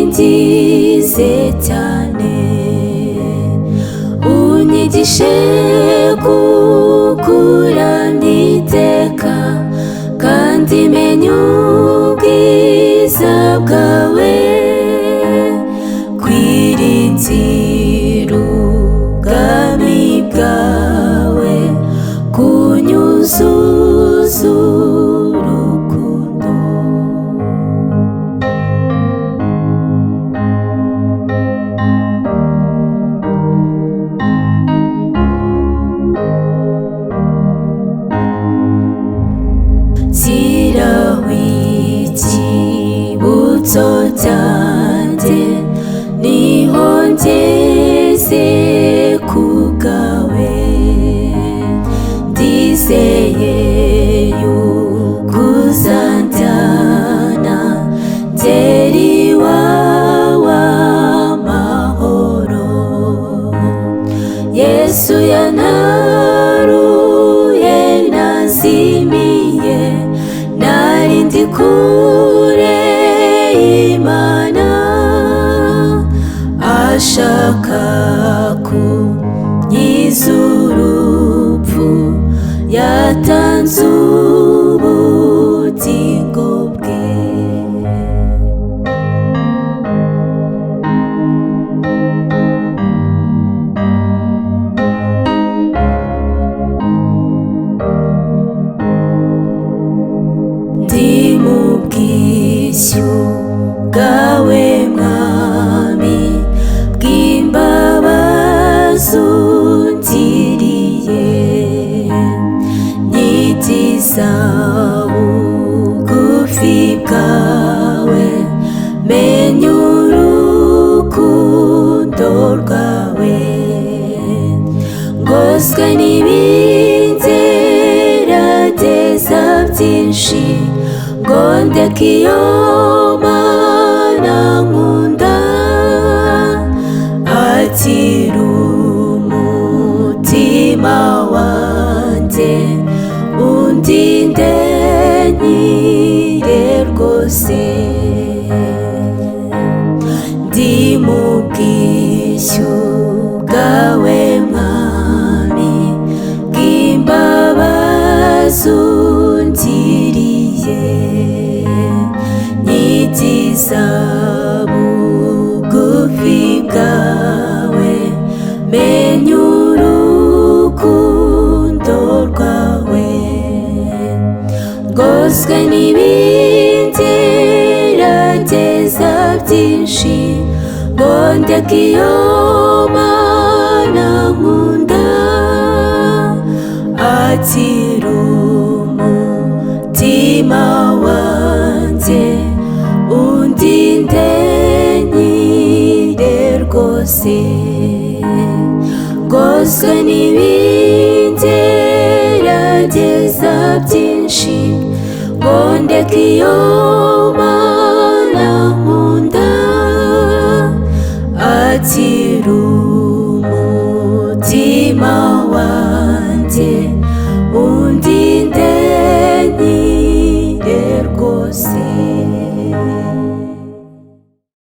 ngusingize cyane, unyigishe kukuramya iteka, kandi menye ubwiza bwawe, kwiringira ubwami bwawe, kunyuzuza urukundo. Shyiraho icyibutso cyanjye, niho ngeze ku bwawe, ndizeye yuko uzanjyana ngera iwawe amahoro. Yesu yantaruye nazimiye, nari ndi kure y'Imana, ashaka kunkiza urupfu, yatanze ubugingo bwe. Ndi mu bwishyu bwawe Mwami, bw'imbabazi ungiriye, nyigiza bugufi bwawe, menya urukundo rwawe, ngoswe n'ibingerageza byinshi, ngo ndeke iyo Mana nkunda, akira umutima wanjye, undinde nkire rwose. Ndi mu bwishyu bwawe Mwami, bw'imbabazi ungiriye, nyigiza bugufi bwawe, menya urukundo rwawe, ngoswe n'ibingerageza byinshi, ngo ndeke iyo Mana nkunda, akira umutima wanjye, undinde nkire rwose. Ngoswe n'ibingerageza byinshi, ngo ndeke iyo Mana nkunda, akira